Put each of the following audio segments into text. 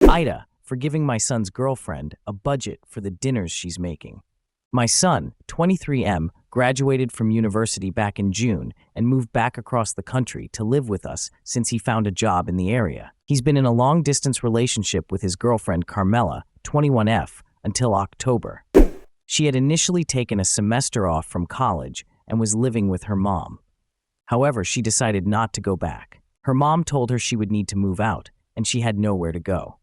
AITA for giving my son's girlfriend a budget for the dinners she's making. My son, 23M, graduated from university back in June and moved back across the country to live with us since he found a job in the area. He's been in a long-distance relationship with his girlfriend Carmela, 21F, until October. She had initially taken a semester off from college and was living with her mom. However, she decided not to go back. Her mom told her she would need to move out, and she had nowhere to go.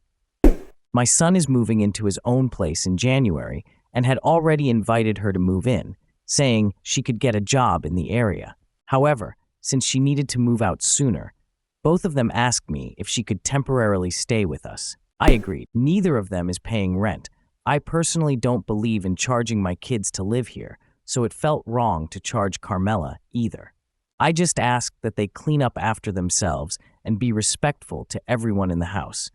My son is moving into his own place in January and had already invited her to move in, saying she could get a job in the area. However, since she needed to move out sooner, both of them asked me if she could temporarily stay with us. I agreed. Neither of them is paying rent. I personally don't believe in charging my kids to live here, so it felt wrong to charge Carmela either. I just asked that they clean up after themselves and be respectful to everyone in the house,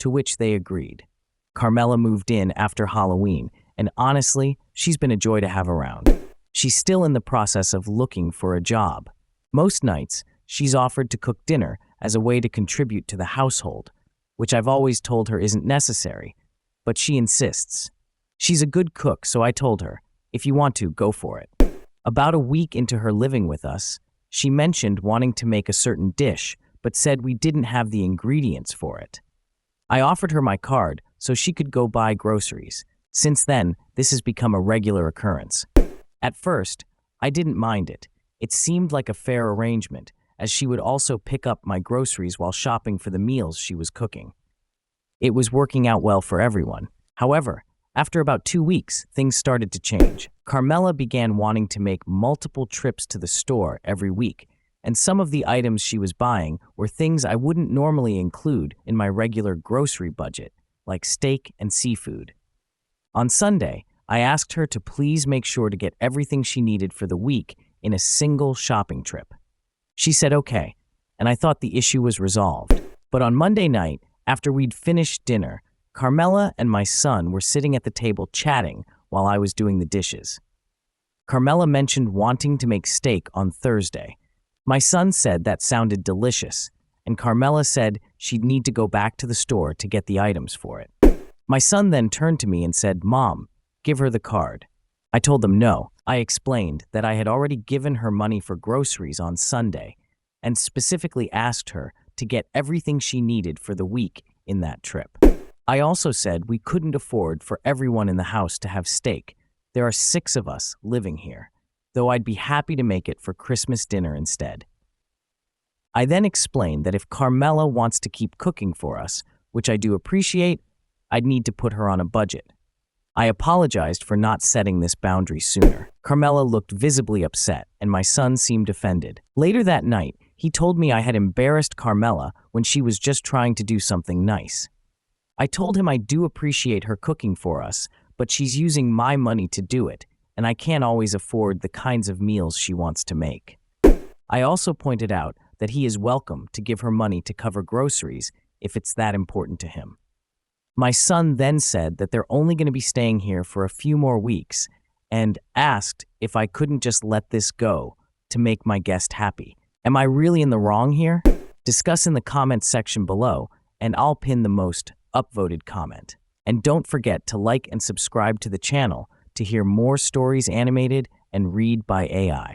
to which they agreed. Carmela moved in after Halloween, and honestly, she's been a joy to have around. She's still in the process of looking for a job. Most nights, she's offered to cook dinner as a way to contribute to the household, which I've always told her isn't necessary, but she insists. She's a good cook, so I told her, if you want to, go for it. About a week into her living with us, she mentioned wanting to make a certain dish, but said we didn't have the ingredients for it. I offered her my card so she could go buy groceries. Since then, this has become a regular occurrence. At first, I didn't mind it. It seemed like a fair arrangement, as she would also pick up my groceries while shopping for the meals she was cooking. It was working out well for everyone. However, after about 2 weeks, things started to change. Carmela began wanting to make multiple trips to the store every week, and some of the items she was buying were things I wouldn't normally include in my regular grocery budget, like steak and seafood. On Sunday, I asked her to please make sure to get everything she needed for the week in a single shopping trip. She said okay, and I thought the issue was resolved. But on Monday night, after we'd finished dinner, Carmela and my son were sitting at the table chatting while I was doing the dishes. Carmela mentioned wanting to make steak on Thursday. My son said that sounded delicious, and Carmela said she'd need to go back to the store to get the items for it. My son then turned to me and said, "Mom, give her the card." I told them no. I explained that I had already given her money for groceries on Sunday and specifically asked her to get everything she needed for the week in that trip. I also said we couldn't afford for everyone in the house to have steak. There are 6 of us living here, though I'd be happy to make it for Christmas dinner instead. I then explained that if Carmela wants to keep cooking for us, which I do appreciate, I'd need to put her on a budget. I apologized for not setting this boundary sooner. Carmela looked visibly upset, and my son seemed offended. Later that night, he told me I had embarrassed Carmela when she was just trying to do something nice. I told him I do appreciate her cooking for us, but she's using my money to do it, and I can't always afford the kinds of meals she wants to make. I also pointed out that he is welcome to give her money to cover groceries if it's that important to him. My son then said that they're only going to be staying here for a few more weeks and asked if I couldn't just let this go to make my guest happy. Am I really in the wrong here? Discuss in the comments section below, and I'll pin the most upvoted comment. And don't forget to like and subscribe to the channel to hear more stories animated and read by AI.